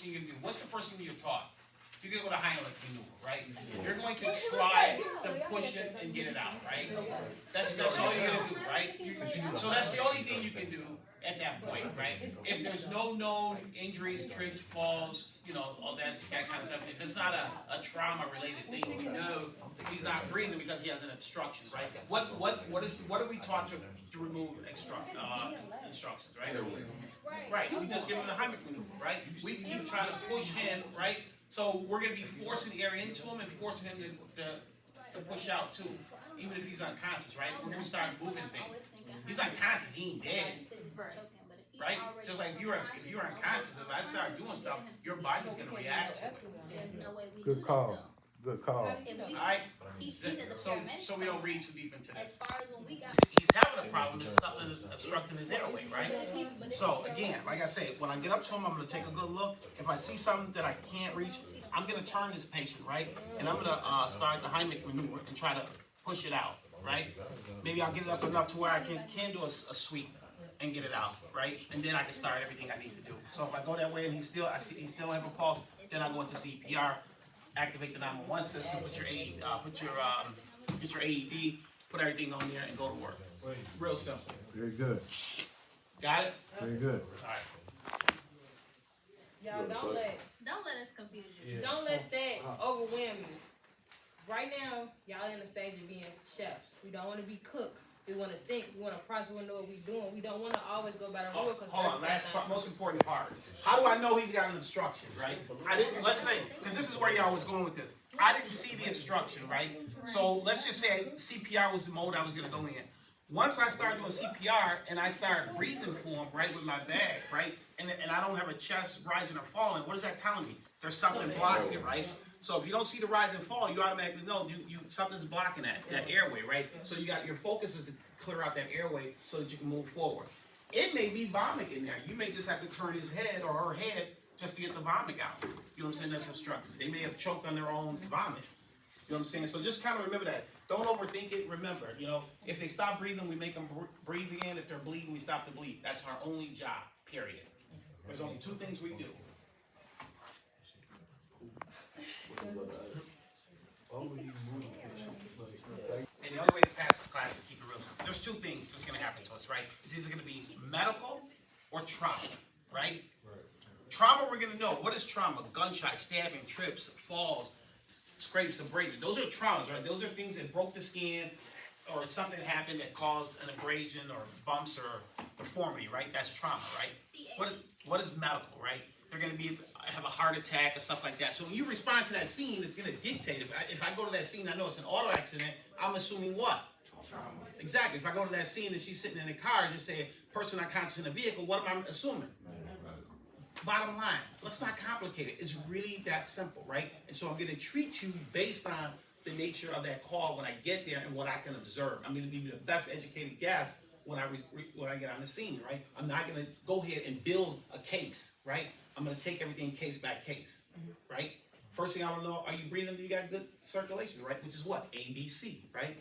thing you're gonna do? What's the first thing you're taught? You're gonna go to Heimlich maneuver, right? You're going to try to push it and get it out, right? That's all you're gonna do, right? So that's the only thing you can do at that point, right? If there's no known injuries, trips, falls, you know, all that kind of stuff. If it's not a trauma-related thing, you know he's not breathing because he has an obstruction, right? What are we taught to remove instructions, right? Right. We just give him the Heimlich maneuver, right? We keep trying to push him, right? So we're going to be forcing air into him and forcing him to push out too, even if he's unconscious, right? We're going to start moving things. He's unconscious, he ain't dead, right? Just like if you're unconscious, if I start doing stuff, your body's going to react to it. Good call. Good call. All right? So we don't read too deep into this. As far as when we got, He's having a problem. There's something that's obstructing his airway, right? So again, like I said, when I get up to him, I'm going to take a good look. If I see something that I can't reach, I'm going to turn this patient, right? And I'm going to start the Heimlich maneuver and try to push it out, right? Maybe I'll get it up enough to where I can do a sweep and get it out, right? And then I can start everything I need to do. So if I go that way and he still have a pulse, then I go into CPR, activate the 911 system, get your AED, put everything on there, and go to work. Real simple. Very good. Got it? Very good. All right. Y'all don't let us confuse you. don't let that overwhelm you. Right now, y'all in the stage of being chefs. We don't want to be cooks. We want to think. We want to process. We want to know what we're doing. We don't want to always go by the rule. Hold on, last part, most important part. How do I know he's got an obstruction, right? Let's say, because this is where y'all was going with this. I didn't see the obstruction, right? So let's just say CPR was the mode I was going to go in. Once I start doing CPR and I start breathing for him, right, with my bag, right, and I don't have a chest rising or falling, what is that telling me? There's something blocking it, right? So if you don't see the rise and fall, you automatically know something's blocking that airway, right? So your focus is to clear out that airway so that you can move forward. It may be vomit in there. You may just have to turn his head or her head just to get the vomit out. You know what I'm saying? That's obstructed. They may have choked on their own vomit. You know what I'm saying? So just kind of remember that. Don't overthink it. Remember, if they stop breathing, we make them breathe again. If they're bleeding, we stop the bleed. That's our only job, period. There's only two things we do. And the only way to pass this class is to keep it real simple. There's two things that's going to happen to us, right? It's either going to be medical or trauma, right? Trauma, we're going to know. What is trauma? Gunshot, stabbing, trips, falls, scrapes, abrasions. Those are traumas, right? Those are things that broke the skin or something happened that caused an abrasion or bumps or deformity, right? That's trauma, right? What is medical, right? They're going to have a heart attack or stuff like that. So when you respond to that scene, it's going to dictate. If I go to that scene, I know it's an auto accident, I'm assuming what? Trauma. Exactly. If I go to that scene and she's sitting in the car and just say, person unconscious in a vehicle, what am I assuming? Bottom line, let's not complicate it. It's really that simple, right? And so I'm going to treat you based on the nature of that call when I get there and what I can observe. I'm going to be the best educated guest when I get on the scene, right? I'm not going to go ahead and build a case, right? I'm going to take everything case by case, right? First thing I want to know, are you breathing? Do you got good circulation, right? Which is what? ABC, right?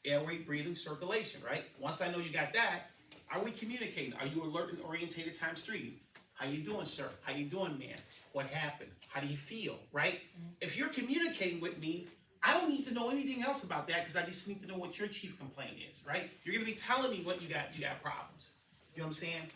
Airway, breathing, circulation, right? Once I know you got that, are we communicating? Are you alert and orientated times 3? How you doing, sir? How you doing, man? What happened? How do you feel, right? If you're communicating with me, I don't need to know anything else about that because I just need to know what your chief complaint is, right? You're going to be telling me what you got problems. You know what I'm saying?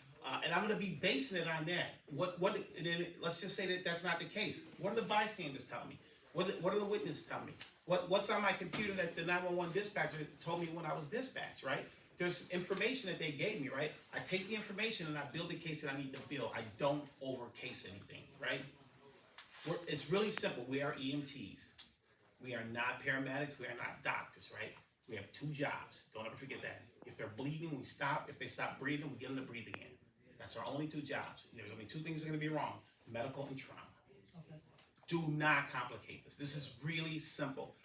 And I'm going to be basing it on that. And then let's just say that that's not the case. What are the bystanders telling me? What are the witnesses telling me? What's on my computer that the 911 dispatcher told me when I was dispatched, right? There's information that they gave me, right? I take the information and I build the case that I need to build. I don't overcase anything, right? It's really simple. We are EMTs. We are not paramedics. We are not doctors, right? We have 2 jobs. Don't ever forget that. If they're bleeding, we stop. If they stop breathing, we get them to breathe again. That's our only 2 jobs. There's only 2 things that are going to be wrong: medical and trauma. Okay. Do not complicate this. This is really simple.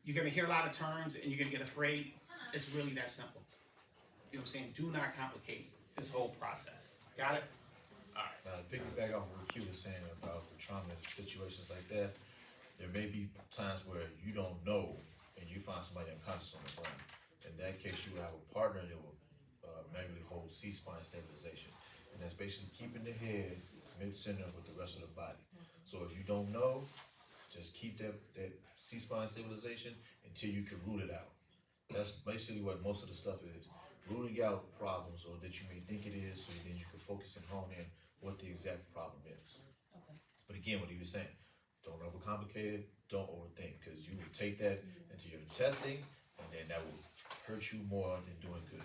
You're going to hear a lot of terms and you're going to get afraid. It's really that simple. You know what I'm saying? Do not complicate this whole process. Got it? All right. Now, to piggyback off what Q was saying about the trauma situations like that, there may be times where you don't know and you find somebody unconscious on the ground. In that case, you will have a partner that will manually hold C-spine stabilization. And that's basically keeping the head mid-center with the rest of the body. So if you don't know, just keep that C-spine stabilization until you can root it out. That's basically what most of the stuff is. Ruling out problems or that you may think it is, so then you can focus and hone in what the exact problem is. Okay. But again, what he was saying, don't overcomplicate it, don't overthink, because you will take that into your testing, and then that will hurt you more than doing good.